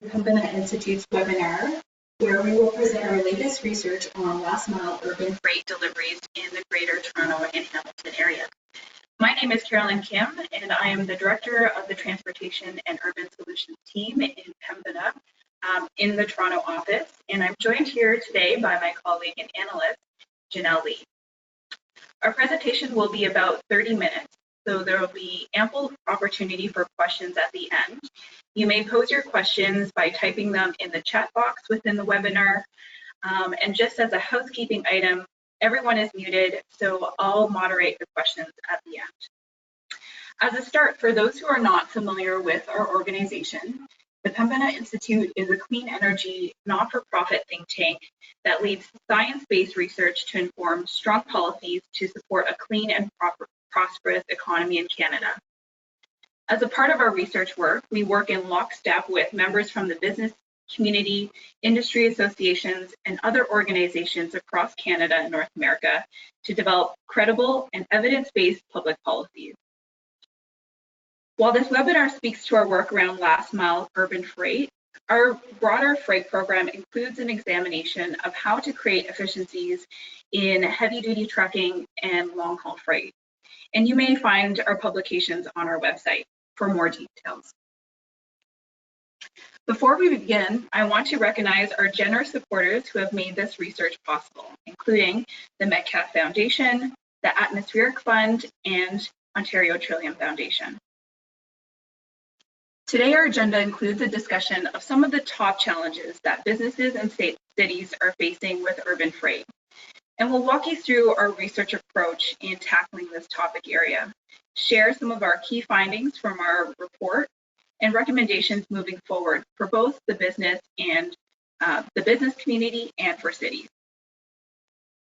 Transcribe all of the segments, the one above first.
Pembina Institute's webinar, where we will present our latest research on last mile urban freight deliveries in the Greater Toronto and Hamilton area. My name is Carolyn Kim, and I am the Director of the Transportation and Urban Solutions team in Pembina in the Toronto office. And I'm joined here today by my colleague and analyst, Janelle Lee. Our presentation will be about 30 minutes, so there will be ample opportunity for questions at the end. You may pose your questions by typing them in the chat box within the webinar. And just as a housekeeping item, everyone is muted, so I'll moderate the questions at the end. As a start, for those who are not familiar with our organization, the Pembina Institute is a clean energy, not-for-profit think tank that leads science-based research to inform strong policies to support a clean and prosperous economy in Canada. As a part of our research work, we work in lockstep with members from the business community, industry associations, and other organizations across Canada and North America to develop credible and evidence-based public policies. While this webinar speaks to our work around last mile urban freight, our broader freight program includes an examination of how to create efficiencies in heavy-duty trucking and long-haul freight. And you may find our publications on our website for more details. Before we begin, I want to recognize our generous supporters who have made this research possible, including the Metcalfe Foundation, the Atmospheric Fund, and Ontario Trillium Foundation. Today, our agenda includes a discussion of some of the top challenges that businesses and cities are facing with urban freight. And we'll walk you through our research approach in tackling this topic area, share some of our key findings from our report, and recommendations moving forward for both the business and the business community and for cities.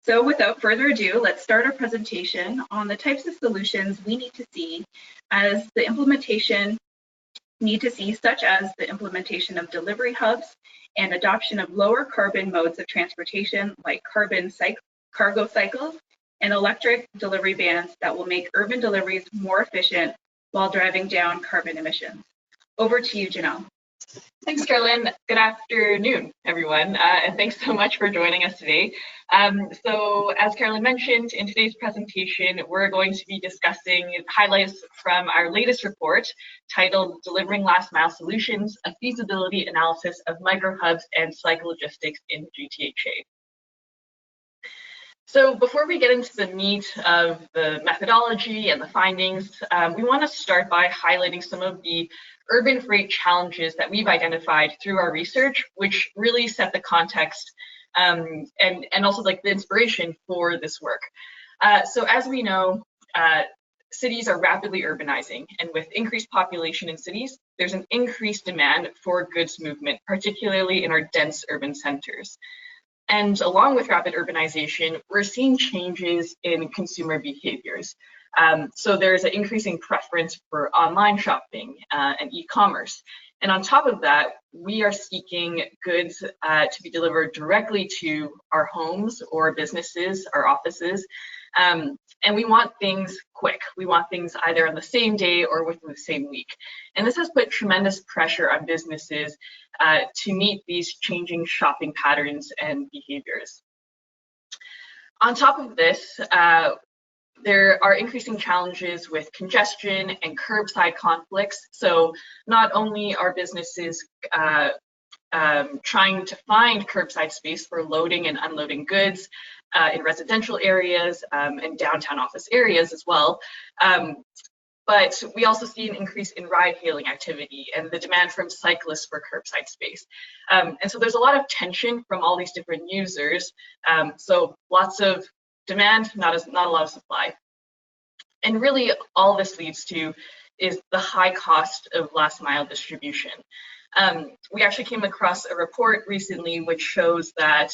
So without further ado, let's start our presentation on the types of solutions we need to see as the implementation such as the implementation of delivery hubs and adoption of lower carbon modes of transportation like cargo cycles and electric delivery vans that will make urban deliveries more efficient while driving down carbon emissions. Over to you, Janelle. Thanks, Carolyn. Good afternoon, everyone, and thanks so much for joining us today. So as Carolyn mentioned, in today's presentation, we're going to be discussing highlights from our latest report titled Delivering Last Mile Solutions, a Feasibility Analysis of Microhubs and Cycle Logistics in the GTHA. So before we get into the meat of the methodology and the findings, we want to start by highlighting some of the urban freight challenges that we've identified through our research, which really set the context and also like the inspiration for this work. So as we know, cities are rapidly urbanizing, and with increased population in cities, there's an increased demand for goods movement, particularly in our dense urban centers. And along with rapid urbanization, we're seeing changes in consumer behaviors. So there's an increasing preference for online shopping and e-commerce. And on top of that, we are seeking goods to be delivered directly to our homes or businesses, our offices. And we want things quick. We want things either on the same day or within the same week. And this has put tremendous pressure on businesses to meet these changing shopping patterns and behaviors. On top of this, there are increasing challenges with congestion and curbside conflicts. So not only are businesses trying to find curbside space for loading and unloading goods in residential areas and downtown office areas as well, but we also see an increase in ride-hailing activity and the demand from cyclists for curbside space. And so there's a lot of tension from all these different users. So lots of demand, not a lot of supply. And really all this leads to is the high cost of last mile distribution. We actually came across a report recently which shows that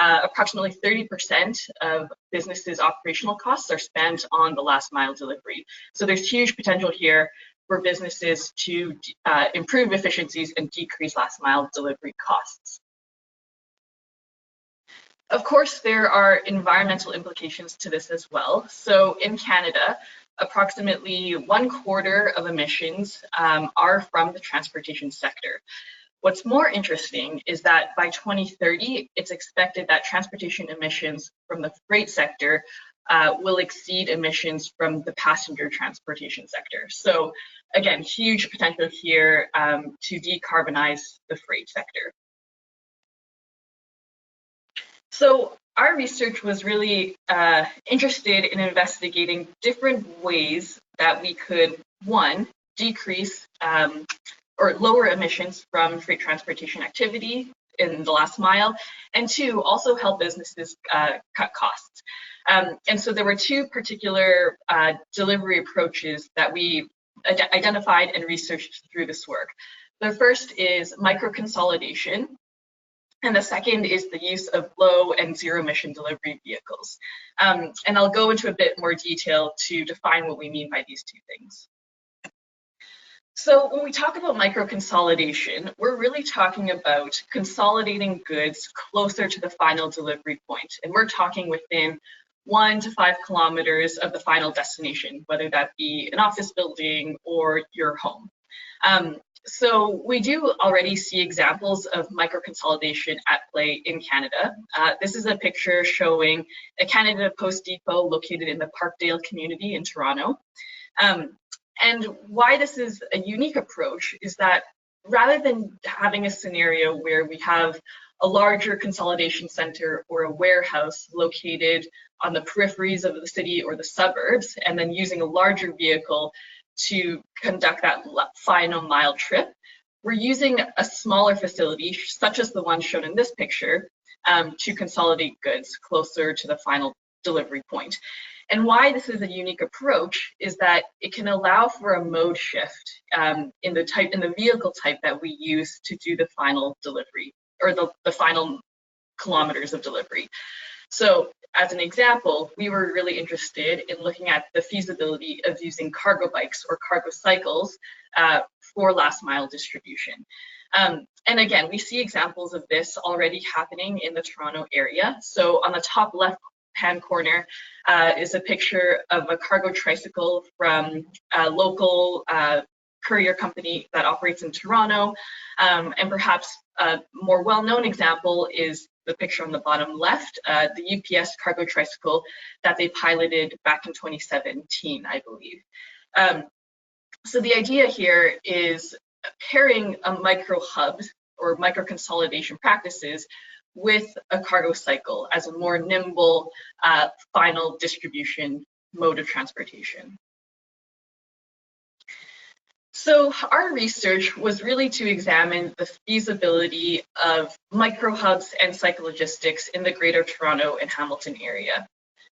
approximately 30% of businesses' operational costs are spent on the last mile delivery. So there's huge potential here for businesses to improve efficiencies and decrease last mile delivery costs. Of course, there are environmental implications to this as well. So in Canada, approximately 1/4 of emissions are from the transportation sector, What's more interesting is that by 2030, it's expected that transportation emissions from the freight sector will exceed emissions from the passenger transportation sector. So again, huge potential here to decarbonize the freight sector. So our research was really interested in investigating different ways that we could, one, decrease or lower emissions from freight transportation activity in the last mile, and two, also help businesses cut costs. And so there were two particular delivery approaches that we identified and researched through this work. The first is micro-consolidation, and the second is the use of low and zero emission delivery vehicles. And I'll go into a bit more detail to define what we mean by these two things. So when we talk about micro-consolidation, we're really talking about consolidating goods closer to the final delivery point. And we're talking within 1 to 5 kilometers of the final destination, whether that be an office building or your home. So we do already see examples of micro-consolidation at play in Canada. This is a picture showing a Canada Post depot located in the Parkdale community in Toronto. And why this is a unique approach is that rather than having a scenario where we have a larger consolidation center or a warehouse located on the peripheries of the city or the suburbs, and then using a larger vehicle to conduct that final mile trip, we're using a smaller facility, such as the one shown in this picture, to consolidate goods closer to the final delivery point. And why this is a unique approach is that it can allow for a mode shift in the vehicle type that we use to do the final delivery, or the final kilometers of delivery. So as an example, we were really interested in looking at the feasibility of using cargo bikes or cargo cycles for last mile distribution. And again, we see examples of this already happening in the Toronto area. So on the top left-hand corner is a picture of a cargo tricycle from a local courier company that operates in Toronto. And perhaps a more well-known example is the picture on the bottom left, the UPS cargo tricycle that they piloted back in 2017, I believe. So the idea here is pairing a micro hubs or micro consolidation practices with a cargo cycle as a more nimble final distribution mode of transportation. So our research was really to examine the feasibility of microhubs and cyclogistics in the Greater Toronto and Hamilton area.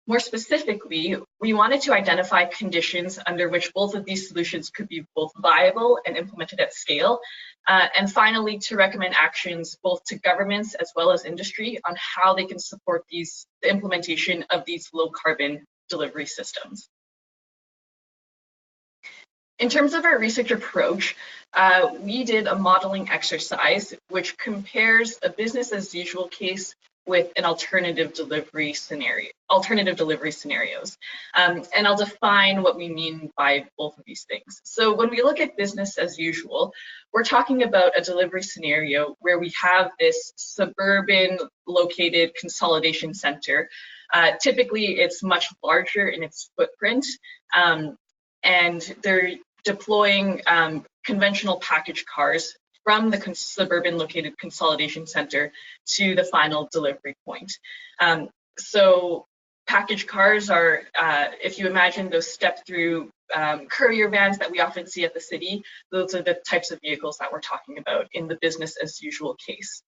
More specifically, we wanted to identify conditions under which both of these solutions could be both viable and implemented at scale. And finally, to recommend actions both to governments as well as industry on how they can support the implementation of these low carbon delivery systems. In terms of our research approach, we did a modeling exercise which compares a business as usual case with an alternative delivery scenarios. And I'll define what we mean by both of these things. So when we look at business as usual, we're talking about a delivery scenario where we have this suburban located consolidation center. Typically, it's much larger in its footprint, and they're deploying conventional package cars from the suburban located consolidation center to the final delivery point. So package cars are, if you imagine those step-through courier vans that we often see at the city, those are the types of vehicles that we're talking about in the business as usual case.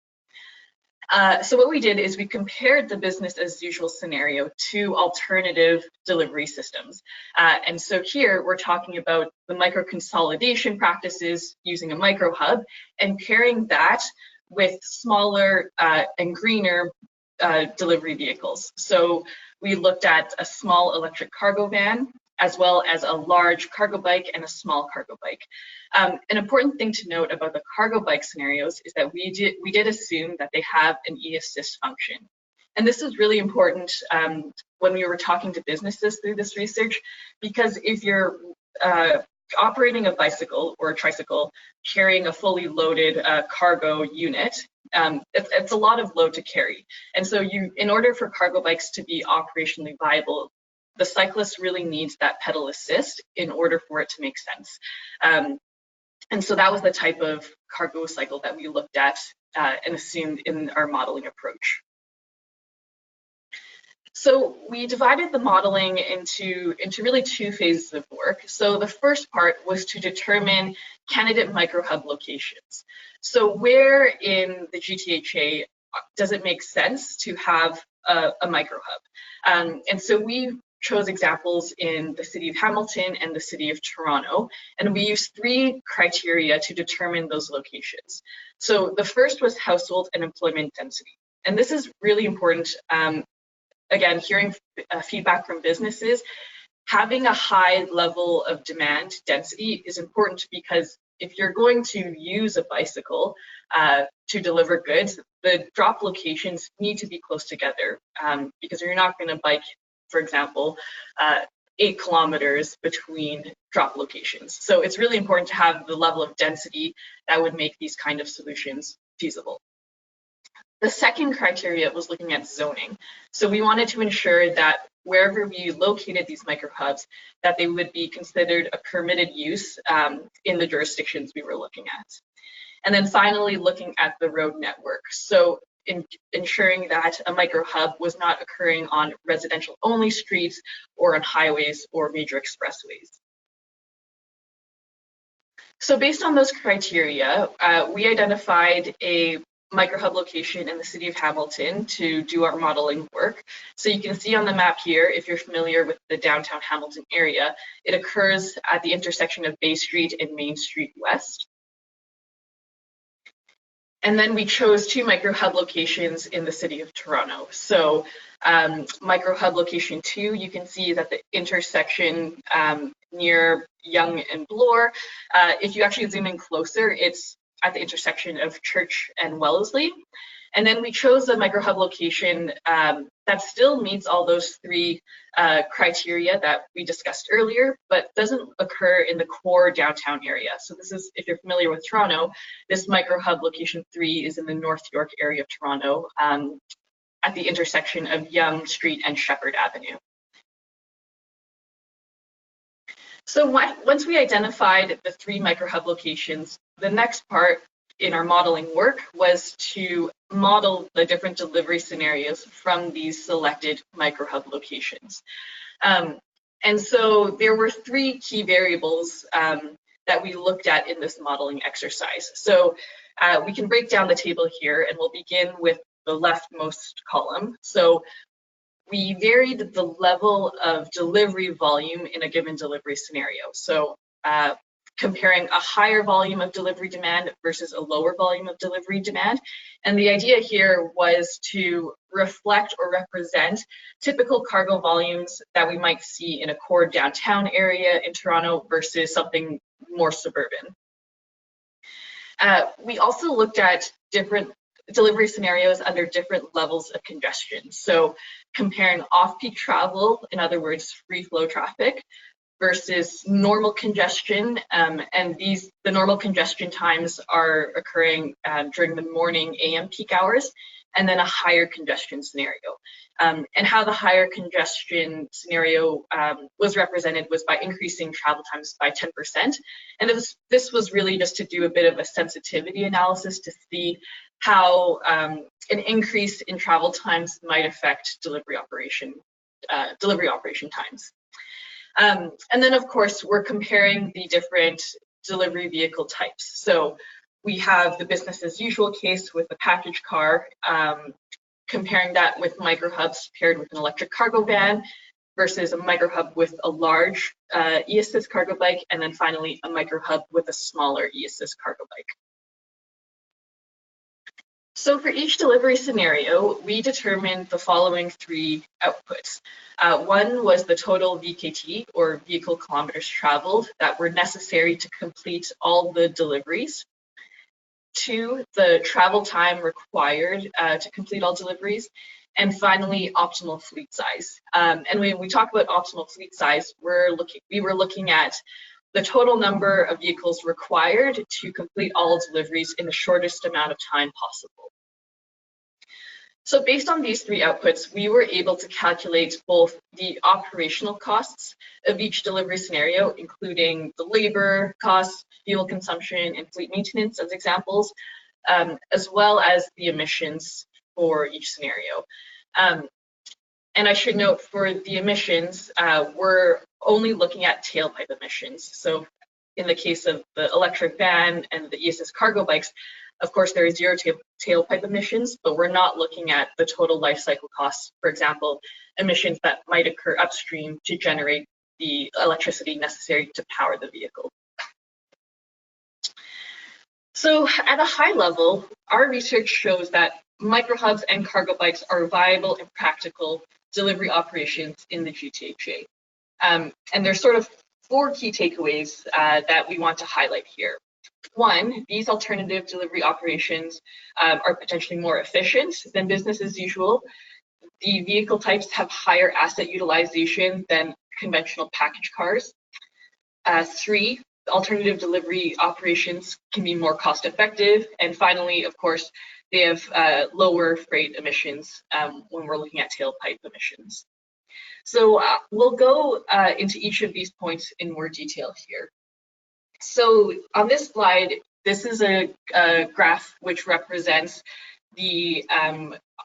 So what we did is we compared the business as usual scenario to alternative delivery systems. And so here we're talking about the micro consolidation practices using a micro hub and pairing that with smaller and greener delivery vehicles. So we looked at a small electric cargo van, as well as a large cargo bike and a small cargo bike. An important thing to note about the cargo bike scenarios is that we did assume that they have an e-assist function. And this is really important when we were talking to businesses through this research, because if you're operating a bicycle or a tricycle carrying a fully loaded cargo unit, it's a lot of load to carry. And so in order for cargo bikes to be operationally viable, the cyclist really needs that pedal assist in order for it to make sense. And so that was the type of cargo cycle that we looked at and assumed in our modeling approach. So we divided the modeling into really two phases of work. So the first part was to determine candidate microhub locations. So where in the GTHA does it make sense to have a microhub? And so we chose examples in the city of Hamilton and the city of Toronto, and we used 3 criteria to determine those locations. So the first was household and employment density. And this is really important. Again, hearing feedback from businesses, having a high level of demand density is important because if you're going to use a bicycle to deliver goods, the drop locations need to be close together because you're not going to bike, for example, 8 kilometers between drop locations. So it's really important to have the level of density that would make these kind of solutions feasible. The second criteria was looking at zoning. So we wanted to ensure that wherever we located these microhubs, that they would be considered a permitted use in the jurisdictions we were looking at. And then finally, looking at the road network. So ensuring that a microhub was not occurring on residential only streets or on highways or major expressways. So based on those criteria, we identified a microhub location in the city of Hamilton to do our modeling work. So you can see on the map here, if you're familiar with the downtown Hamilton area, it occurs at the intersection of Bay Street and Main Street West. And then we chose 2 microhub locations in the city of Toronto. So microhub location 2, you can see that the intersection near Yonge and Bloor, if you actually zoom in closer, it's at the intersection of Church and Wellesley. And then we chose a microhub location that still meets all those 3 criteria that we discussed earlier, but doesn't occur in the core downtown area. So this is, if you're familiar with Toronto, this microhub location 3 is in the North York area of Toronto at the intersection of Yonge Street and Shepherd Avenue. So once we identified the 3 microhub locations, the next part in our modeling work was to model the different delivery scenarios from these selected microhub locations. And so there were 3 key variables that we looked at in this modeling exercise. So we can break down the table here, and we'll begin with the leftmost column. So we varied the level of delivery volume in a given delivery scenario. So comparing a higher volume of delivery demand versus a lower volume of delivery demand. And the idea here was to reflect or represent typical cargo volumes that we might see in a core downtown area in Toronto versus something more suburban. We also looked at different delivery scenarios under different levels of congestion. So comparing off-peak travel, in other words, free flow traffic, versus normal congestion, and the normal congestion times are occurring during the morning AM peak hours, and then a higher congestion scenario. And how the higher congestion scenario was represented was by increasing travel times by 10%. And this was really just to do a bit of a sensitivity analysis to see how an increase in travel times might affect delivery operation times. And then, of course, we're comparing the different delivery vehicle types. So we have the business as usual case with the package car, comparing that with microhubs paired with an electric cargo van versus a microhub with a large e-assist cargo bike, and then finally a microhub with a smaller e-assist cargo bike. So for each delivery scenario, we determined the following 3 outputs. One was the total VKT, or vehicle kilometers traveled, that were necessary to complete all the deliveries. 2, the travel time required to complete all deliveries. And finally, optimal fleet size. And when we talk about optimal fleet size, we were looking at the total number of vehicles required to complete all deliveries in the shortest amount of time possible. So based on these three outputs, we were able to calculate both the operational costs of each delivery scenario, including the labor costs, fuel consumption, and fleet maintenance as examples, as well as the emissions for each scenario. And I should note for the emissions, we're only looking at tailpipe emissions. So in the case of the electric van and the ESS cargo bikes, of course, there is zero tailpipe emissions, but we're not looking at the total life cycle costs, for example, emissions that might occur upstream to generate the electricity necessary to power the vehicle. So at a high level, our research shows that microhubs and cargo bikes are viable and practical delivery operations in the GTHA. And there's sort of four key takeaways that we want to highlight here. One, these alternative delivery operations are potentially more efficient than business as usual. The vehicle types have higher asset utilization than conventional package cars. Three, alternative delivery operations can be more cost effective. And finally, of course, they have lower freight emissions when we're looking at tailpipe emissions. So we'll go into each of these points in more detail here. So on this slide, this is a graph which represents the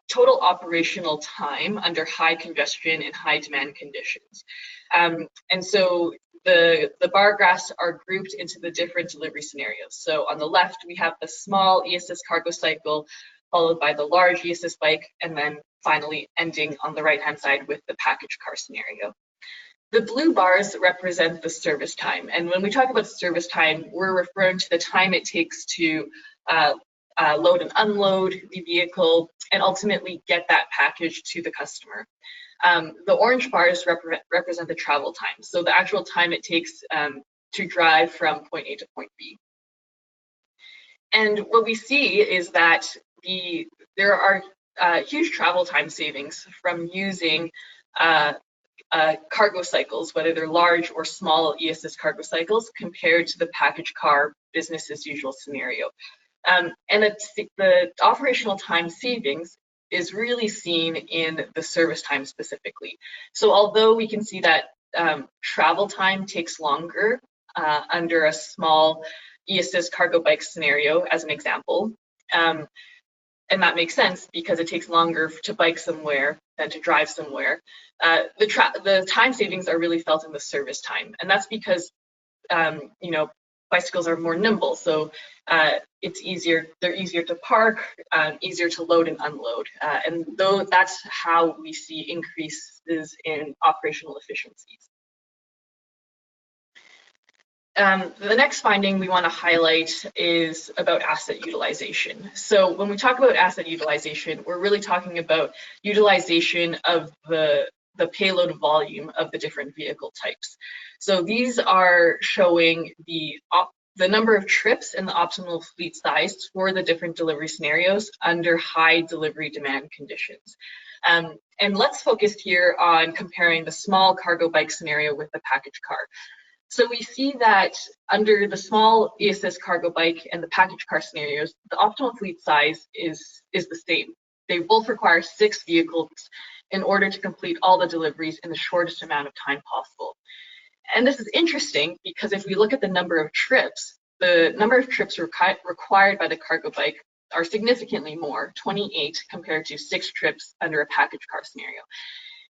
total operational time under high congestion and high demand conditions. And so the bar graphs are grouped into the different delivery scenarios. So on the left, we have the small ESS cargo cycle, followed by the large ESS bike, and then finally ending on the right-hand side with the package car scenario. The blue bars represent the service time. And when we talk about service time, we're referring to the time it takes to load and unload the vehicle and ultimately get that package to the customer. The orange bars represent the travel time. So the actual time it takes to drive from point A to point B. And what we see is that there are huge travel time savings from using cargo cycles, whether they're large or small ESS cargo cycles, compared to the package car business as usual scenario. And the operational time savings is really seen in the service time specifically. So although we can see that travel time takes longer under a small ESS cargo bike scenario, as an example, and that makes sense because it takes longer to bike somewhere than to drive somewhere. The time savings are really felt in the service time, and that's because bicycles are more nimble, so it's easier. They're easier to park, easier to load and unload, and that's how we see increases in operational efficiencies. The next finding we want to highlight is about asset utilization. So when we talk about asset utilization, we're really talking about utilization of the payload volume of the different vehicle types. So these are showing the number of trips and the optimal fleet size for the different delivery scenarios under high delivery demand conditions. And let's focus here on comparing the small cargo bike scenario with the package car. So we see that under the small ESS cargo bike and the package car scenarios, the optimal fleet size is the same. They both require 6 vehicles in order to complete all the deliveries in the shortest amount of time possible. And this is interesting because if we look at the number of trips required by the cargo bike are significantly more, 28 compared to 6 trips under a package car scenario.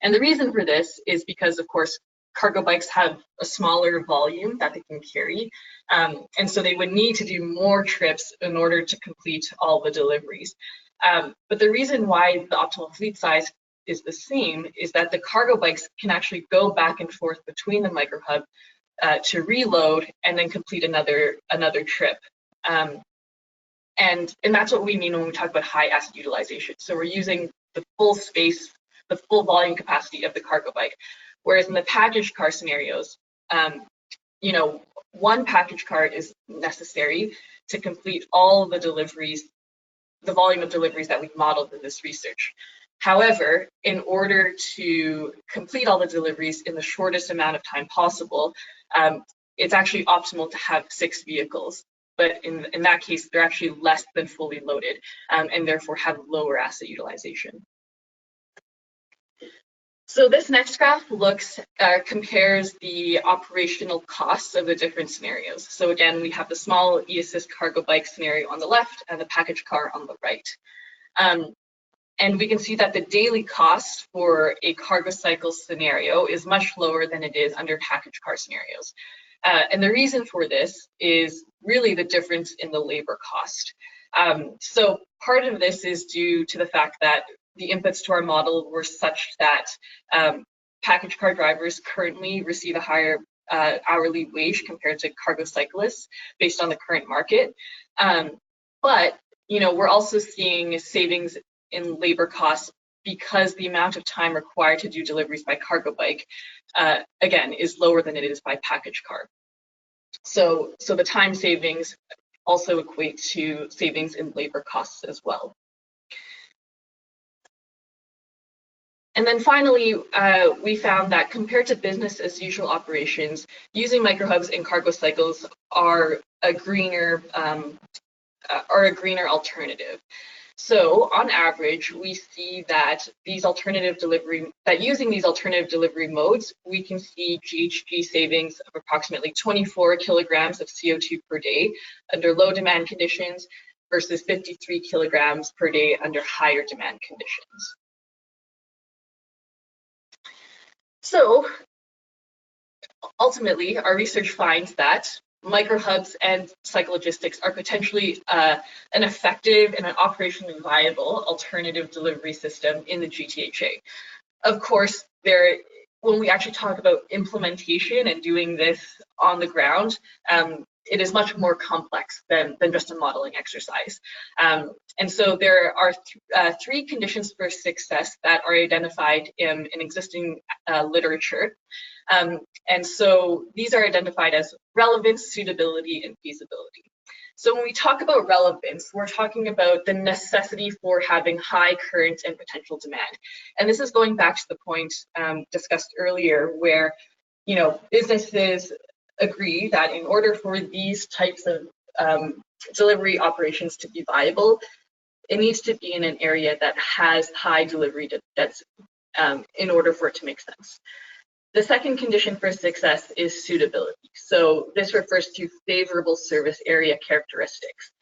And the reason for this is because, of course, cargo bikes have a smaller volume that they can carry, and so they would need to do more trips in order to complete all the deliveries. But the reason why the optimal fleet size is the same is that the cargo bikes can actually go back and forth between the microhub to reload and then complete another trip. And that's what we mean when we talk about high asset utilization. So we're using the full space, the full volume capacity of the cargo bike. Whereas in the package car scenarios, one package car is necessary to complete all the deliveries, the volume of deliveries that we've modeled in this research. However, in order to complete all the deliveries in the shortest amount of time possible, it's actually optimal to have 6 vehicles. But in that case, they're actually less than fully loaded and therefore have lower asset utilization. So this next graph compares the operational costs of the different scenarios. So again, we have the small e-assist cargo bike scenario on the left and the package car on the right. And we can see that the daily cost for a cargo cycle scenario is much lower than it is under package car scenarios. And the reason for this is really the difference in the labor cost. So part of this is due to the fact that the inputs to our model were such that package car drivers currently receive a higher hourly wage compared to cargo cyclists based on the current market. But we're also seeing savings in labor costs because the amount of time required to do deliveries by cargo bike, again, is lower than it is by package car. So the time savings also equate to savings in labor costs as well. And then finally, we found that compared to business as usual operations, using microhubs and cargo cycles are a greener alternative. So on average, we see that using these alternative delivery modes, we can see GHG savings of approximately 24 kilograms of CO2 per day under low demand conditions versus 53 kilograms per day under higher demand conditions. So ultimately, our research finds that microhubs and cyclogistics are potentially an effective and an operationally viable alternative delivery system in the GTHA. Of course, when we actually talk about implementation and doing this on the ground, it is much more complex than just a modeling exercise. And so there are 3 conditions for success that are identified in existing literature. And so these are identified as relevance, suitability, and feasibility. So when we talk about relevance, we're talking about the necessity for having high current and potential demand. And this is going back to the point discussed earlier where, businesses agree that in order for these types of delivery operations to be viable, it needs to be in an area that has high delivery density in order for it to make sense. The second condition for success is suitability. So this refers to favorable service area characteristics.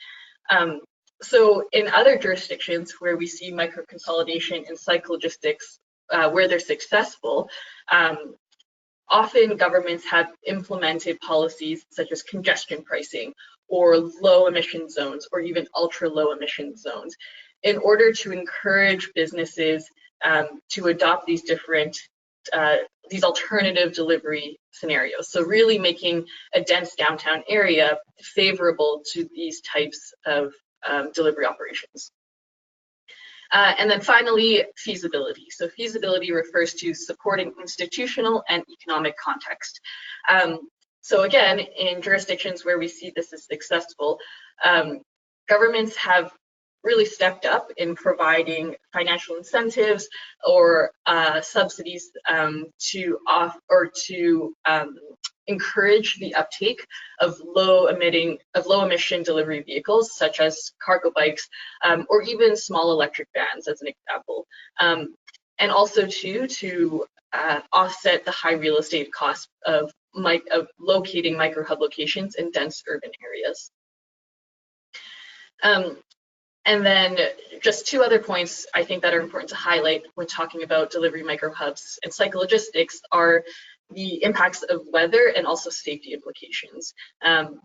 So in other jurisdictions where we see micro-consolidation and cyclogistics where they're successful, often governments have implemented policies such as congestion pricing or low emission zones or even ultra low emission zones in order to encourage businesses to adopt these these alternative delivery scenarios. So really making a dense downtown area favorable to these types of delivery operations. And then finally, feasibility. So feasibility refers to supporting institutional and economic context. So again, in jurisdictions where we see this as successful, governments have really stepped up in providing financial incentives or subsidies to encourage the uptake of low emission delivery vehicles such as cargo bikes or even small electric vans as an example, and also to offset the high real estate costs of locating microhub locations in dense urban areas. And then just 2 other points I think that are important to highlight when talking about delivery microhubs and cyclogistics are the impacts of weather and also safety implications. And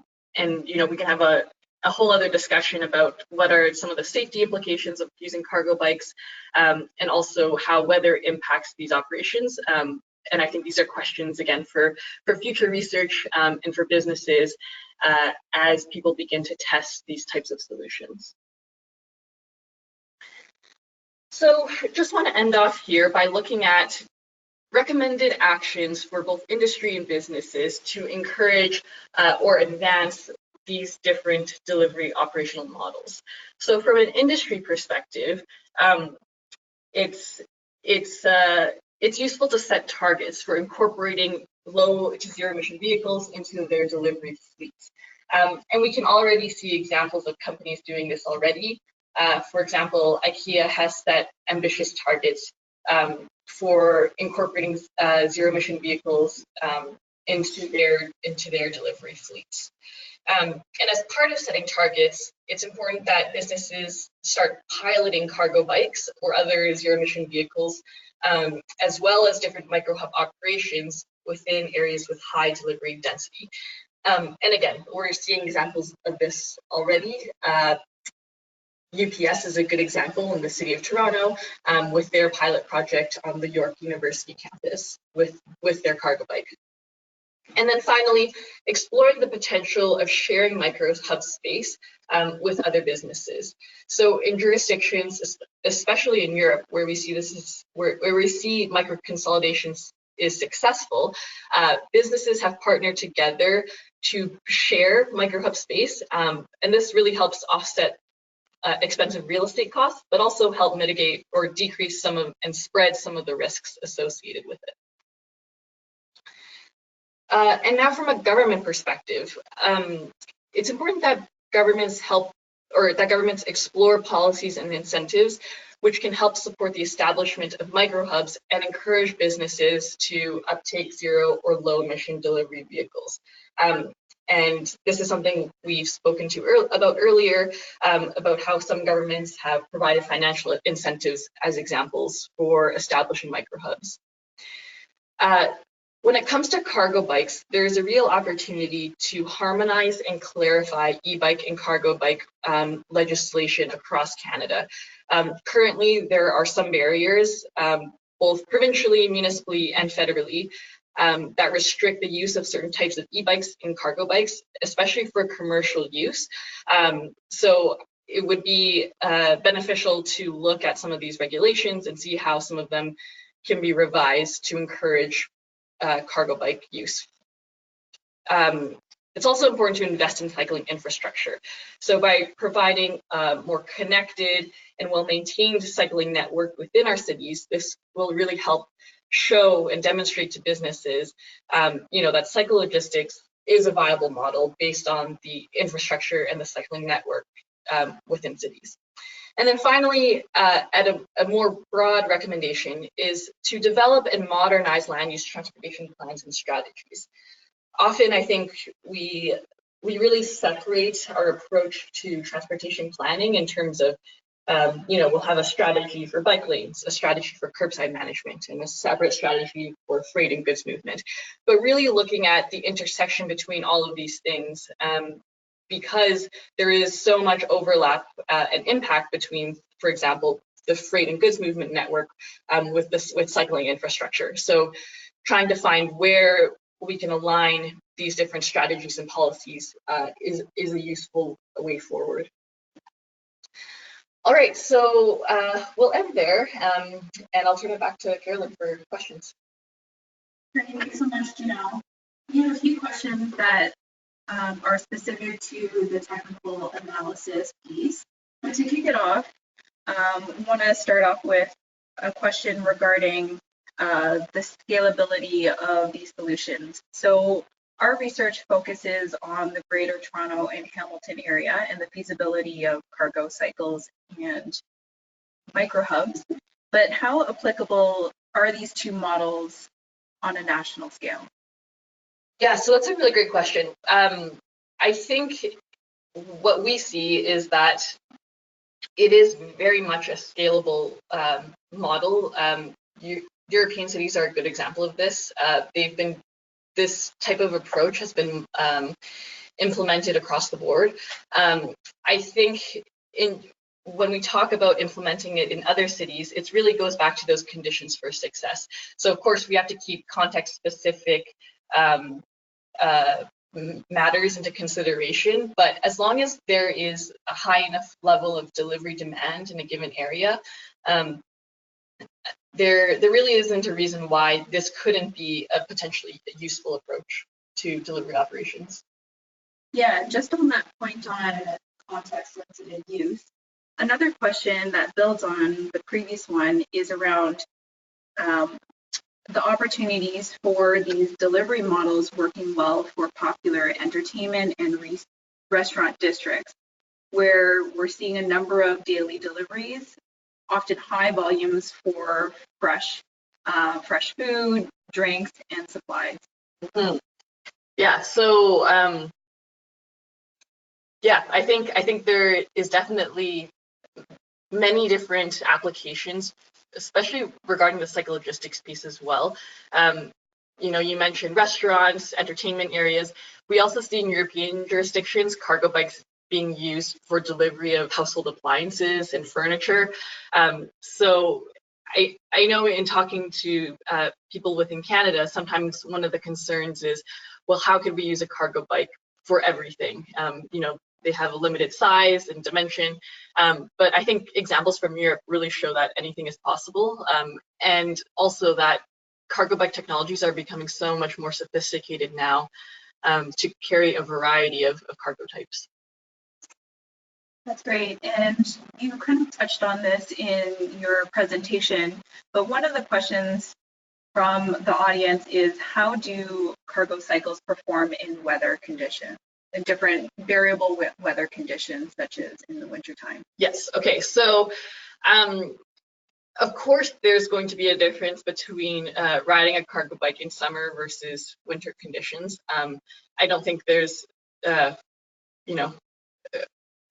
we can have a whole other discussion about what are some of the safety implications of using cargo bikes and also how weather impacts these operations. And I think these are questions, again, for future research and for businesses as people begin to test these types of solutions. So just want to end off here by looking at recommended actions for both industry and businesses to encourage or advance these different delivery operational models. So from an industry perspective, it's useful to set targets for incorporating low to zero emission vehicles into their delivery fleets. And we can already see examples of companies doing this already. For example, IKEA has set ambitious targets for incorporating zero emission vehicles into their delivery fleets. And as part of setting targets, it's important that businesses start piloting cargo bikes or other zero-emission vehicles, as well as different micro-hub operations within areas with high delivery density. And again, we're seeing examples of this already. UPS is a good example in the city of Toronto with their pilot project on the York University campus with their cargo bike. And then finally, exploring the potential of sharing micro-hub space with other businesses. So in jurisdictions, especially in Europe, where we see where we see micro-consolidation is successful, businesses have partnered together to share micro-hub space, and this really helps offset expensive real estate costs, but also help mitigate or decrease and spread some of the risks associated with it. And now from a government perspective, it's important that governments explore policies and incentives which can help support the establishment of microhubs and encourage businesses to uptake zero or low emission delivery vehicles. And this is something we've spoken about earlier, about how some governments have provided financial incentives as examples for establishing microhubs. When it comes to cargo bikes, there's a real opportunity to harmonize and clarify e-bike and cargo bike legislation across Canada. Currently, there are some barriers, both provincially, municipally, and federally, that restrict the use of certain types of e-bikes and cargo bikes, especially for commercial use. So it would be beneficial to look at some of these regulations and see how some of them can be revised to encourage cargo bike use. It's also important to invest in cycling infrastructure. So by providing a more connected and well-maintained cycling network within our cities, this will really help show and demonstrate to businesses, that cycle logistics is a viable model based on the infrastructure and the cycling network within cities. And then finally, at a more broad recommendation is to develop and modernize land use transportation plans and strategies. Often, I think we really separate our approach to transportation planning in terms of, we'll have a strategy for bike lanes, a strategy for curbside management, and a separate strategy for freight and goods movement. But really looking at the intersection between all of these things, because there is so much overlap and impact between, for example, the freight and goods movement network with cycling infrastructure. So trying to find where we can align these different strategies and policies is a useful way forward. All right, so we'll end there, and I'll turn it back to Carolyn for questions. Great, thanks so much, Janelle. We have a few questions that are specific to the technical analysis piece. But to kick it off, I want to start off with a question regarding the scalability of these solutions. So our research focuses on the Greater Toronto and Hamilton area and the feasibility of cargo cycles and microhubs. But how applicable are these two models on a national scale? Yeah, so that's a really great question. I think what we see is that it is very much a scalable model. European cities are a good example of this. This type of approach has been implemented across the board. I think when we talk about implementing it in other cities, it really goes back to those conditions for success. So of course we have to keep context-specific matters into consideration, but as long as there is a high enough level of delivery demand in a given area, there really isn't a reason why this couldn't be a potentially useful approach to delivery operations. Yeah, just on that point on context-sensitive use, another question that builds on the previous one is around the opportunities for these delivery models working well for popular entertainment and restaurant districts, where we're seeing a number of daily deliveries, often high volumes for fresh food, drinks, and supplies. Mm-hmm. Yeah. So yeah, I think there is definitely many different applications, especially regarding the psychologistics piece as well. You mentioned restaurants, entertainment areas. We also see in European jurisdictions cargo bikes being used for delivery of household appliances and furniture. So I know in talking to people within Canada, sometimes one of the concerns is, well, how could we use a cargo bike for everything? They have a limited size and dimension, but I think examples from Europe really show that anything is possible, and also that cargo bike technologies are becoming so much more sophisticated now to carry a variety of cargo types. That's great. And you kind of touched on this in your presentation, but one of the questions from the audience is, how do cargo cycles perform in weather conditions, in different variable weather conditions, such as in the wintertime? Yes. Okay. So of course, there's going to be a difference between riding a cargo bike in summer versus winter conditions. I don't think there's,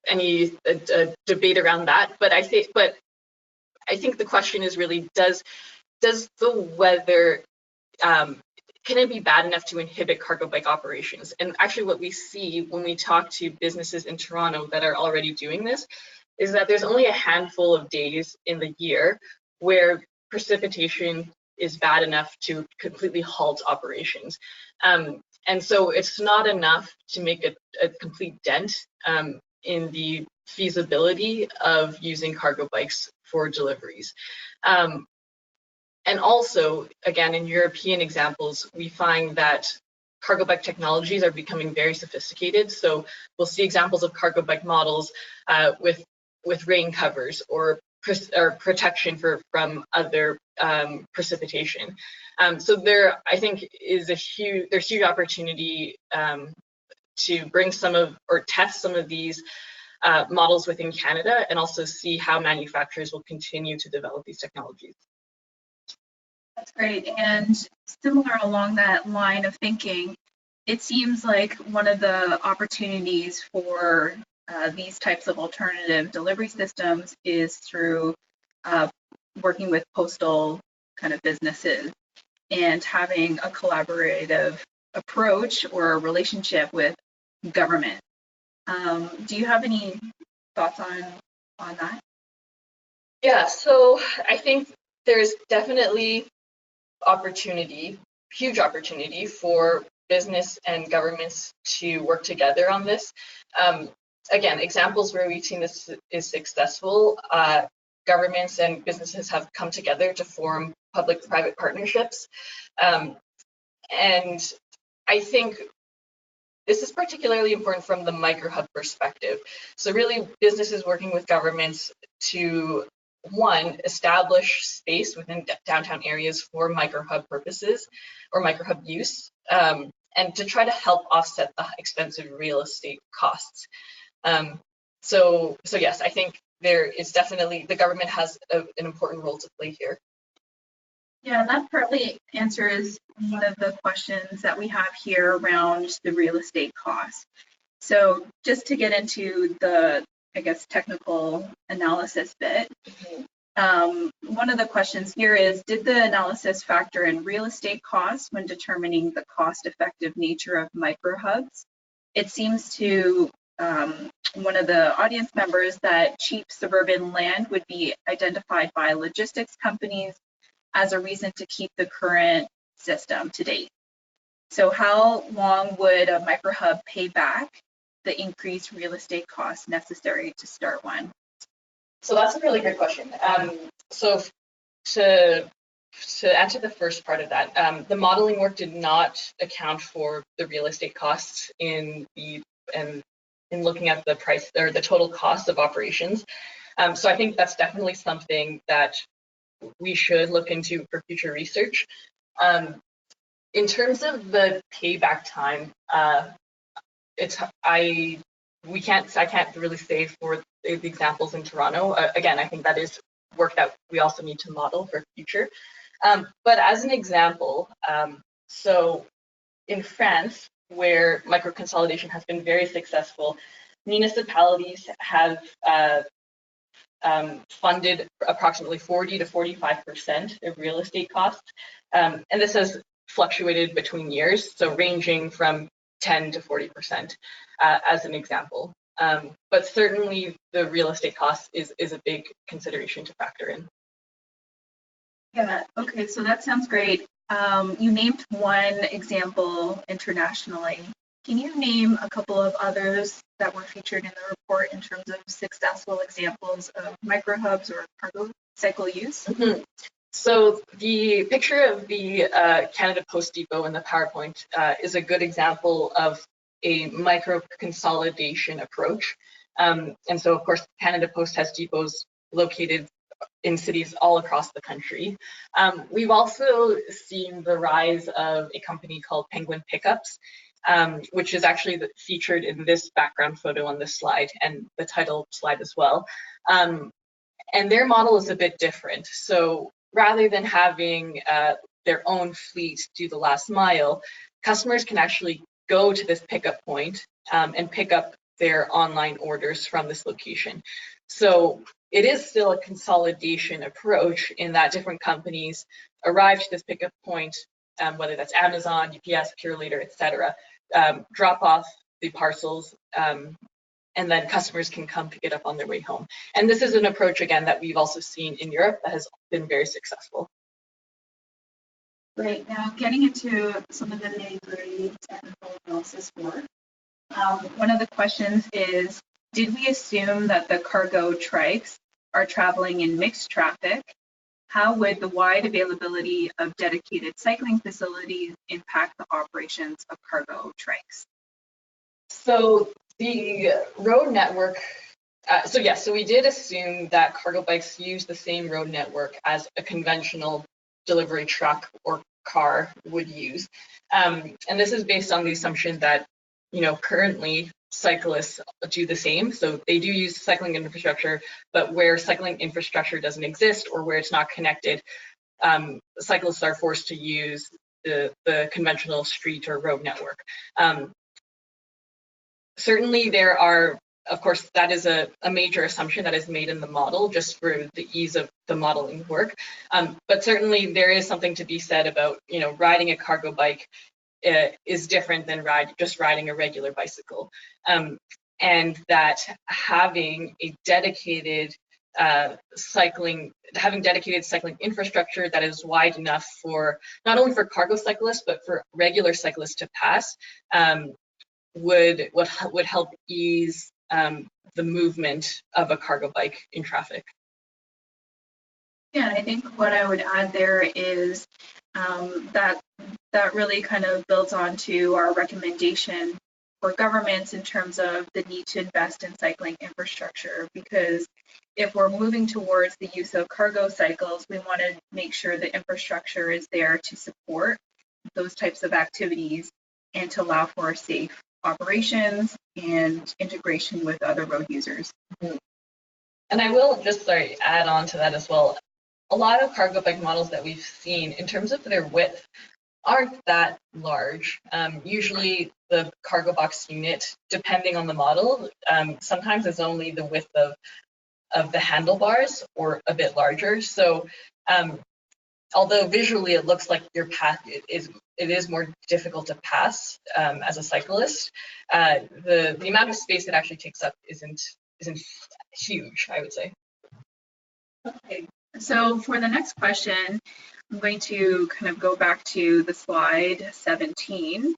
any debate around that. But I think the question is really, does the weather can it be bad enough to inhibit cargo bike operations? And actually, what we see when we talk to businesses in Toronto that are already doing this is that there's only a handful of days in the year where precipitation is bad enough to completely halt operations. And so it's not enough to make a complete dent in the feasibility of using cargo bikes for deliveries. And also, again, in European examples, we find that cargo bike technologies are becoming very sophisticated. So we'll see examples of cargo bike models with rain covers or protection from other precipitation. So there, I think, there's huge opportunity to bring test some of these models within Canada, and also see how manufacturers will continue to develop these technologies. That's great. And similar along that line of thinking, it seems like one of the opportunities for these types of alternative delivery systems is through working with postal kind of businesses and having a collaborative approach or a relationship with government. Do you have any thoughts on that? Yeah, so I think there's definitely huge opportunity for business and governments to work together on this. Again, examples where we've seen this is successful, governments and businesses have come together to form public-private partnerships. And I think this is particularly important from the microhub perspective. So really, businesses working with governments to, one, establish space within downtown areas for microhub purposes or microhub use, and to try to help offset the expensive real estate costs. So yes, I think there is definitely, the government has an important role to play here. Yeah, and that partly answers one of the questions that we have here around the real estate costs. So just to get into the, I guess, technical analysis bit, one of the questions here is, did the analysis factor in real estate costs when determining the cost-effective nature of microhubs? It seems to one of the audience members that cheap suburban land would be identified by logistics companies as a reason to keep the current system to date. So how long would a microhub pay back the increased real estate costs necessary to start one? So that's a really good question. So to answer the first part of that, the modeling work did not account for the real estate costs in looking at the price or the total cost of operations. So I think that's definitely something that we should look into for future research. In terms of the payback time, I can't really say for the examples in Toronto. Again, I think that is work that we also need to model for future. But as an example, so in France, where micro-consolidation has been very successful, municipalities have funded approximately 40 to 45% of real estate costs. And this has fluctuated between years, so ranging from 10 to 40% as an example. But certainly the real estate cost is a big consideration to factor in. Yeah, okay, so that sounds great. You named one example internationally. Can you name a couple of others that were featured in the report in terms of successful examples of microhubs or cargo cycle use? Mm-hmm. So the picture of the Canada Post Depot in the PowerPoint is a good example of a micro-consolidation approach. And so, of course, Canada Post has depots located in cities all across the country. We've also seen the rise of a company called Penguin Pickups, which is actually featured in this background photo on this slide and the title slide as well. And their model is a bit different. So rather than having their own fleet do the last mile, customers can actually go to this pickup point and pick up their online orders from this location. So it is still a consolidation approach in that different companies arrive to this pickup point, whether that's Amazon, UPS, Purolator, etc., drop off the parcels, and then customers can come pick it up on their way home. And this is an approach, again, that we've also seen in Europe that has been very successful. Great. Now, getting into some of the nitty-gritty technical analysis work, one of the questions is, did we assume that the cargo trikes are traveling in mixed traffic? How would the wide availability of dedicated cycling facilities impact the operations of cargo trikes? So the road network, so we did assume that cargo bikes use the same road network as a conventional delivery truck or car would use. And this is based on the assumption that, currently cyclists do the same. So they do use cycling infrastructure, but where cycling infrastructure doesn't exist or where it's not connected, cyclists are forced to use the conventional street or road network. Certainly there are, of course, that is a major assumption that is made in the model just for the ease of the modeling work. But certainly there is something to be said about, riding a cargo bike is different than just riding a regular bicycle. And that having a dedicated cycling infrastructure that is wide enough for not only for cargo cyclists, but for regular cyclists to pass, would help ease the movement of a cargo bike in traffic. Yeah, I think what I would add there is that really kind of builds onto our recommendation for governments in terms of the need to invest in cycling infrastructure, because if we're moving towards the use of cargo cycles, we want to make sure the infrastructure is there to support those types of activities and to allow for safe operations and integration with other road users. Mm-hmm. And I will just add on to that as well. A lot of cargo bike models that we've seen in terms of their width aren't that large. Usually the cargo box unit, depending on the model, sometimes is only the width of the handlebars or a bit larger. So although visually it looks like your path it is more difficult to pass as a cyclist, the amount of space it actually takes up isn't huge, I would say. Okay, so for the next question, I'm going to kind of go back to the slide 17.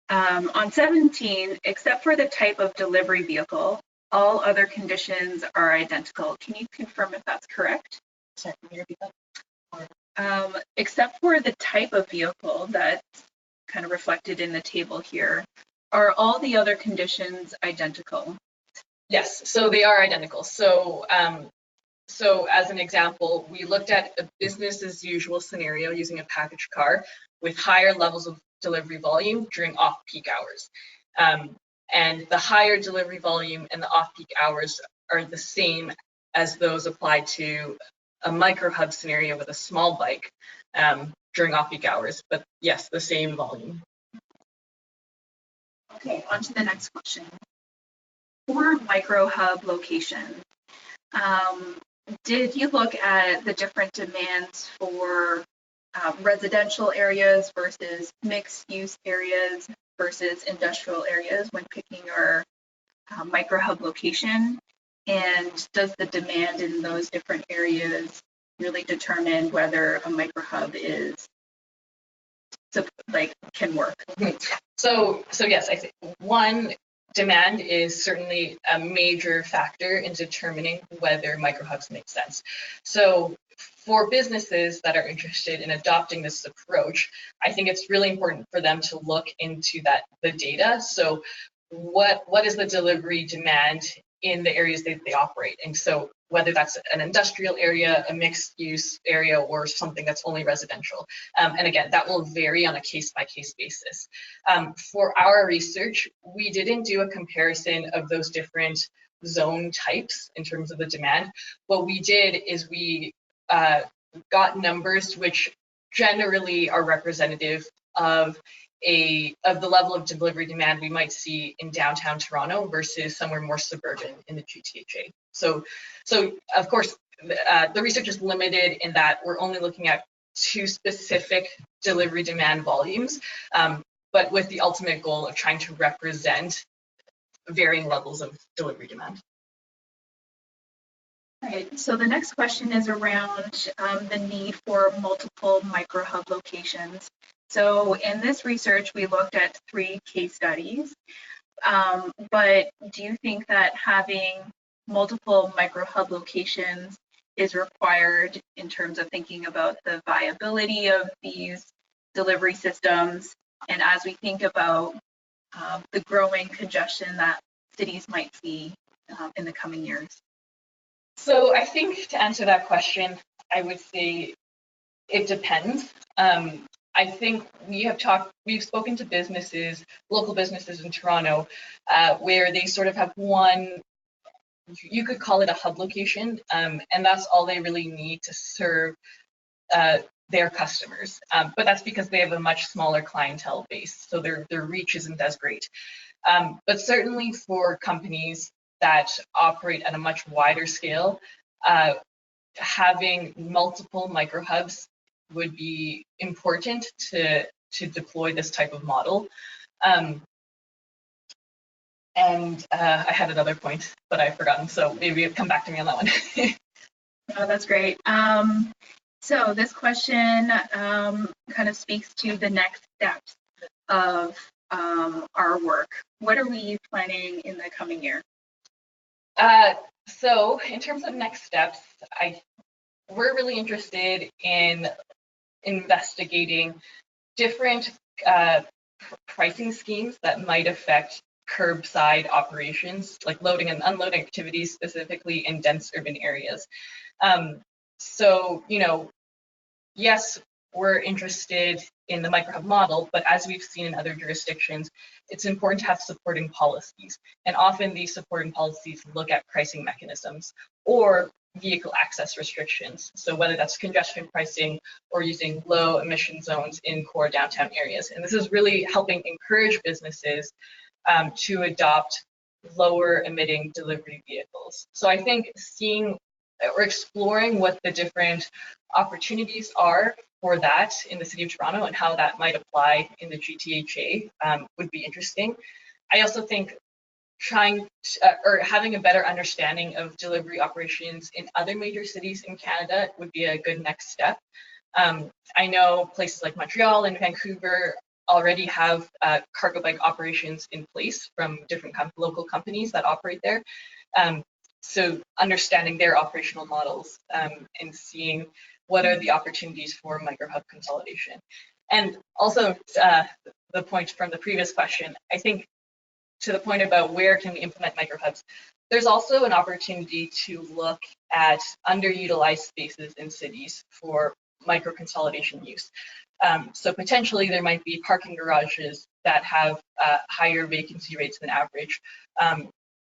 On 17, except for the type of delivery vehicle, all other conditions are identical. Can you confirm if that's correct? Sorry, can you repeat that? Except for the type of vehicle that's kind of reflected in the table here, are all the other conditions identical? Yes, so they are identical. So So as an example, we looked at a business as usual scenario using a package car with higher levels of delivery volume during off-peak hours. And the higher delivery volume and the off-peak hours are the same as those applied to a microhub scenario with a small bike during off-peak hours, but yes, the same volume. Okay, on to the next question. For microhub location, did you look at the different demands for residential areas versus mixed-use areas versus industrial areas when picking your microhub location? And does the demand in those different areas really determine whether a microhub is can work? So yes, I think one, demand is certainly a major factor in determining whether microhubs make sense. So for businesses that are interested in adopting this approach, I think it's really important for them to look into the data. So what is the delivery demand in the areas that they operate? And so whether that's an industrial area, a mixed use area, or something that's only residential. And again, that will vary on a case-by-case basis. For our research, we didn't do a comparison of those different zone types in terms of the demand. What we did is we got numbers which generally are representative of the level of delivery demand we might see in downtown Toronto versus somewhere more suburban in the GTHA. So of course, the research is limited in that we're only looking at 2 specific delivery demand volumes, but with the ultimate goal of trying to represent varying levels of delivery demand. All right, so the next question is around the need for multiple microhub locations. So in this research, we looked at 3 case studies, but do you think that having multiple microhub locations is required in terms of thinking about the viability of these delivery systems? And as we think about the growing congestion that cities might see in the coming years? So I think to answer that question, I would say it depends. I think we've spoken to businesses, local businesses in Toronto, where they sort of have one, you could call it a hub location, and that's all they really need to serve their customers. But that's because they have a much smaller clientele base, so their reach isn't as great. But certainly for companies that operate at a much wider scale, having multiple microhubs would be important to deploy this type of model. And I had another point, but I've forgotten, so maybe come back to me on that one. Oh, that's great. So this question kind of speaks to the next steps of our work. What are we planning in the coming year? So in terms of next steps, we're really interested in investigating different pricing schemes that might affect curbside operations, like loading and unloading activities, specifically in dense urban areas. So, yes, we're interested in the microhub model, but as we've seen in other jurisdictions, it's important to have supporting policies. And often these supporting policies look at pricing mechanisms or vehicle access restrictions. So whether that's congestion pricing or using low emission zones in core downtown areas. And this is really helping encourage businesses to adopt lower emitting delivery vehicles. So I think seeing or exploring what the different opportunities are for that in the City of Toronto and how that might apply in the GTHA would be interesting. I also think having a better understanding of delivery operations in other major cities in Canada would be a good next step. I know places like Montreal and Vancouver already have cargo bike operations in place from different local companies that operate there. So understanding their operational models and seeing what are the opportunities for microhub consolidation. And also the point from the previous question, I think to the point about where can we implement microhubs, There's also an opportunity to look at underutilized spaces in cities for micro-consolidation use. So potentially there might be parking garages that have higher vacancy rates than average.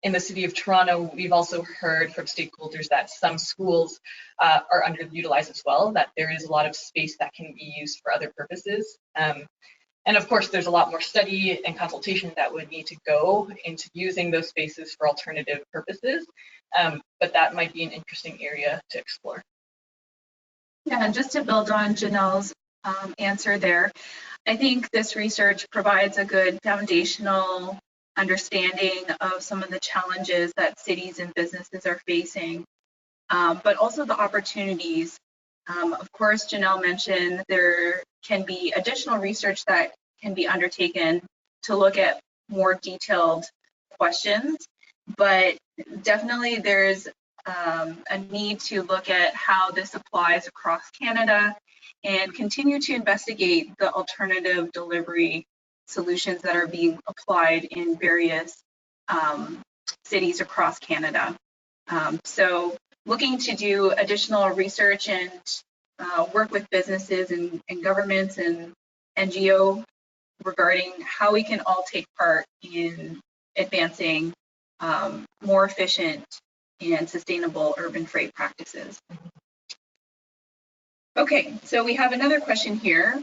In the city of Toronto, we've also heard from stakeholders that some schools are underutilized as well, that there is a lot of space that can be used for other purposes. And of course, there's a lot more study and consultation that would need to go into using those spaces for alternative purposes, but that might be an interesting area to explore. Yeah, and just to build on Janelle's answer there, I think this research provides a good foundational understanding of some of the challenges that cities and businesses are facing, but also the opportunities. Of course, Janelle mentioned there can be additional research that can be undertaken to look at more detailed questions, but definitely there's a need to look at how this applies across Canada and continue to investigate the alternative delivery solutions that are being applied in various cities across Canada. So looking to do additional research and work with businesses and governments and NGO regarding how we can all take part in advancing more efficient and sustainable urban freight practices. Okay, so we have another question here.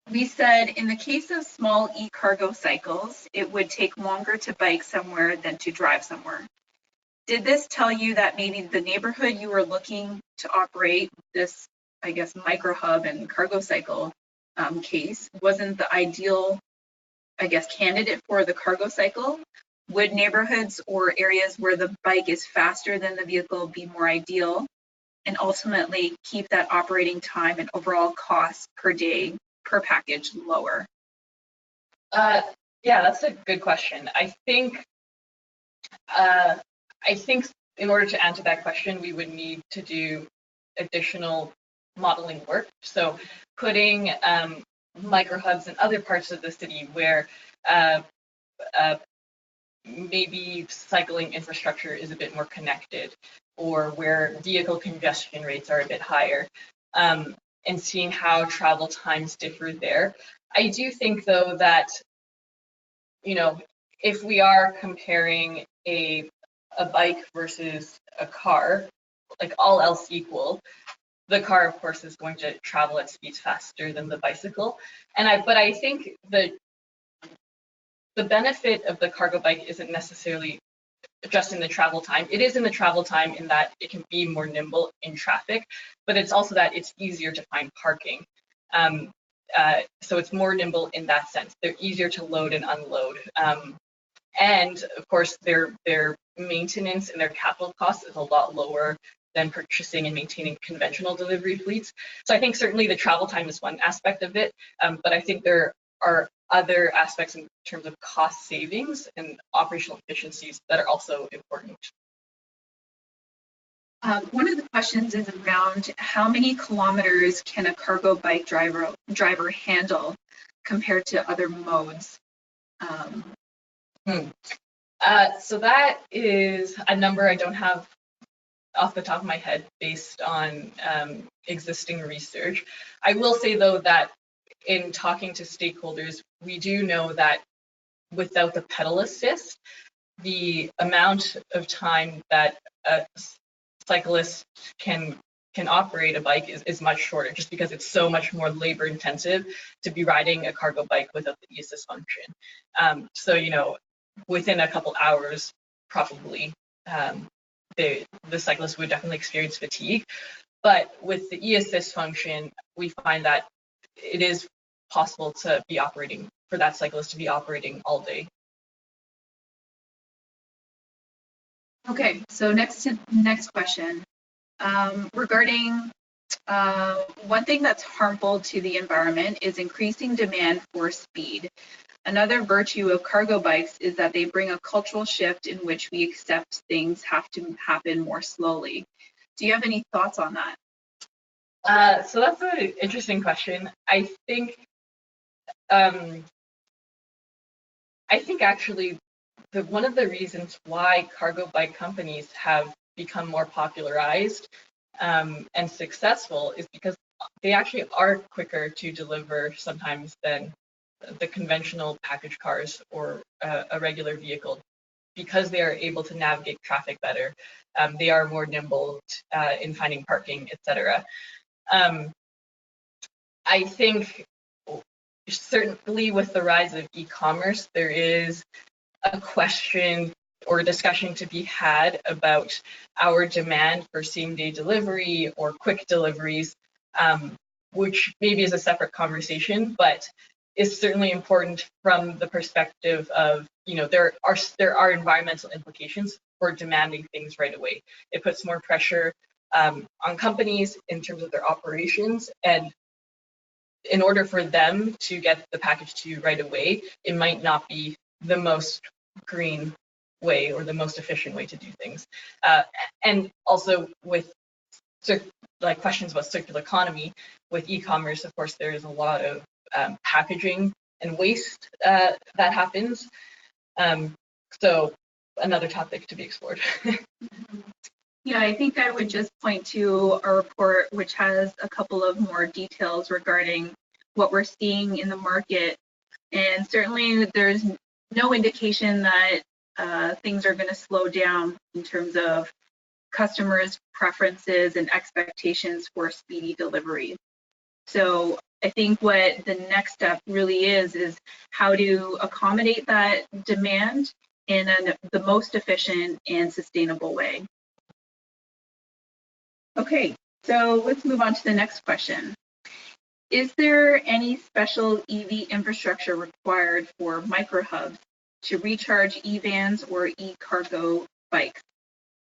We said in the case of small e-cargo cycles, it would take longer to bike somewhere than to drive somewhere. Did this tell you that maybe the neighborhood you were looking to operate this, I guess, micro hub and cargo cycle case wasn't the ideal, I guess, candidate for the cargo cycle? Would neighborhoods or areas where the bike is faster than the vehicle be more ideal, and ultimately keep that operating time and overall cost per day per package lower? Yeah, that's a good question. I think in order to answer that question, we would need to do additional modeling work. So putting microhubs in other parts of the city where maybe cycling infrastructure is a bit more connected, or where vehicle congestion rates are a bit higher, and seeing how travel times differ there. I do think, though, that, you know, if we are comparing a bike versus a car, like all else equal, the car, of course, is going to travel at speeds faster than the bicycle. But I think the benefit of the cargo bike isn't necessarily just in the travel time. It is in the travel time in that it can be more nimble in traffic, but it's also that it's easier to find parking. So it's more nimble in that sense. They're easier to load and unload. And of course, their maintenance and their capital cost is a lot lower than purchasing and maintaining conventional delivery fleets. So I think certainly the travel time is one aspect of it, but I think there are other aspects in terms of cost savings and operational efficiencies that are also important. One of the questions is around how many kilometers can a cargo bike driver handle compared to other modes? So that is a number I don't have off the top of my head based on existing research. I will say, though, that in talking to stakeholders, we do know that without the pedal assist, the amount of time that a cyclist can operate a bike is much shorter, just because it's so much more labor intensive to be riding a cargo bike without the e-assist function. So, you know, within a couple hours, probably the cyclist would definitely experience fatigue. But with the e-assist function, we find that it is possible to be operating, for that cyclist to be operating all day. Okay, so next question. Regarding one thing that's harmful to the environment is increasing demand for speed. Another virtue of cargo bikes is that they bring a cultural shift in which we accept things have to happen more slowly. Do you have any thoughts on that? So that's an interesting question. I think actually one of the reasons why cargo bike companies have become more popularized and successful is because they actually are quicker to deliver sometimes than the conventional package cars or a regular vehicle, because they are able to navigate traffic better. They are more nimble in finding parking, etc. I think certainly with the rise of e-commerce, there is a question or discussion to be had about our demand for same-day delivery or quick deliveries, which maybe is a separate conversation, but is certainly important from the perspective of, there are environmental implications for demanding things right away. It puts more pressure on companies in terms of their operations, and in order for them to get the package to you right away, it might not be the most green way or the most efficient way to do things. And also with questions about circular economy, with e-commerce, of course, there is a lot of packaging and waste that happens. So another topic to be explored. Yeah, I think I would just point to a report which has a couple of more details regarding what we're seeing in the market. And certainly there's no indication that things are going to slow down in terms of customers' preferences and expectations for speedy delivery. So I think what the next step really is how to accommodate that demand in the most efficient and sustainable way. Okay, so let's move on to the next question. Is there any special EV infrastructure required for microhubs to recharge e-vans or e-cargo bikes?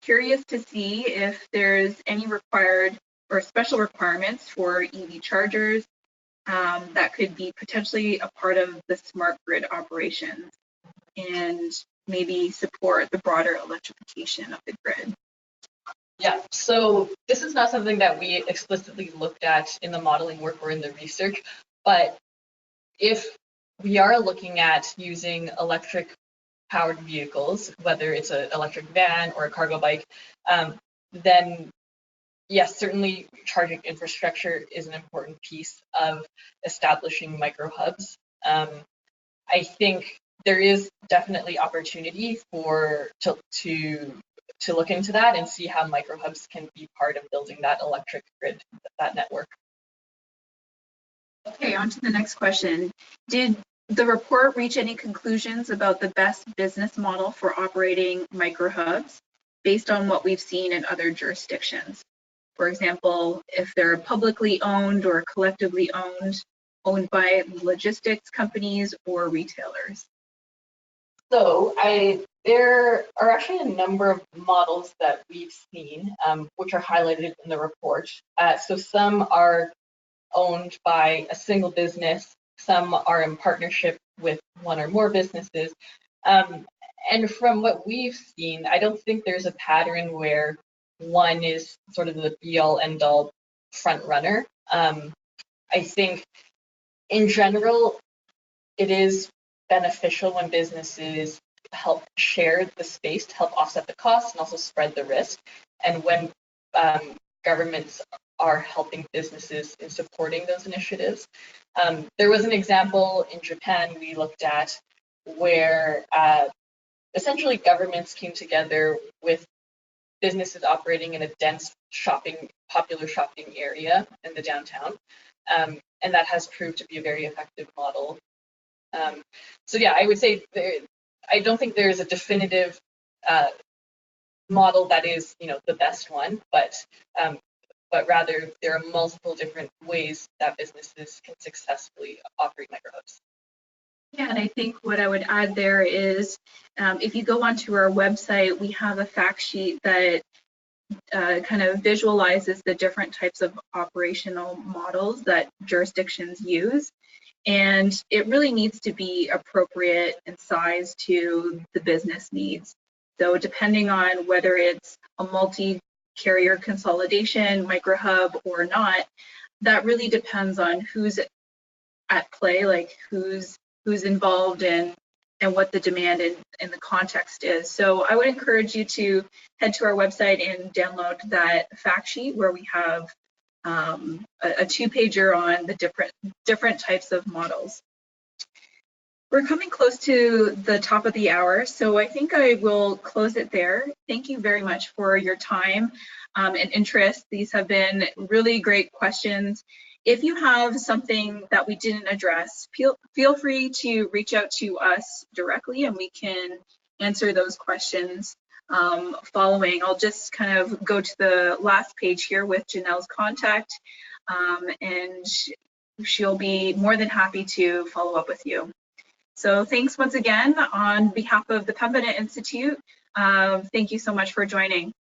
Curious to see if there's any required or special requirements for EV chargers that could be potentially a part of the smart grid operations and maybe support the broader electrification of the grid. Yeah, so this is not something that we explicitly looked at in the modeling work or in the research, but if we are looking at using electric powered vehicles, whether it's an electric van or a cargo bike, then yes, certainly charging infrastructure is an important piece of establishing microhubs. I think there is definitely opportunity to look into that and see how microhubs can be part of building that electric grid, that network. Okay, on to the next question. Did the report reach any conclusions about the best business model for operating microhubs based on what we've seen in other jurisdictions? For example, if they're publicly owned or collectively owned by logistics companies or retailers? So there are actually a number of models that we've seen, which are highlighted in the report. So some are owned by a single business, some are in partnership with one or more businesses. And from what we've seen, I don't think there's a pattern where one is sort of the be-all, end-all front runner. I think in general, it is beneficial when businesses help share the space to help offset the costs and also spread the risk. And when governments are helping businesses in supporting those initiatives. There was an example in Japan we looked at where essentially governments came together with businesses operating in a dense popular shopping area in the downtown. And that has proved to be a very effective model. So yeah, I would say I don't think there's a definitive model that is, the best one, but rather there are multiple different ways that businesses can successfully operate microhubs. Yeah, and I think what I would add there is if you go onto our website, we have a fact sheet that kind of visualizes the different types of operational models that jurisdictions use. And it really needs to be appropriate and sized to the business needs. So depending on whether it's a multi-carrier consolidation, microhub or not, that really depends on who's at play, like who's involved in what the demand and the context is. So I would encourage you to head to our website and download that fact sheet where we have a two-pager on the different types of models. We're coming close to the top of the hour, so I think I will close it there. Thank you very much for your time and interest. These have been really great questions. If you have something that we didn't address, feel free to reach out to us directly and we can answer those questions following. I'll just kind of go to the last page here with Janelle's contact, and she'll be more than happy to follow up with you. So thanks once again on behalf of the Pembina Institute. Thank you so much for joining.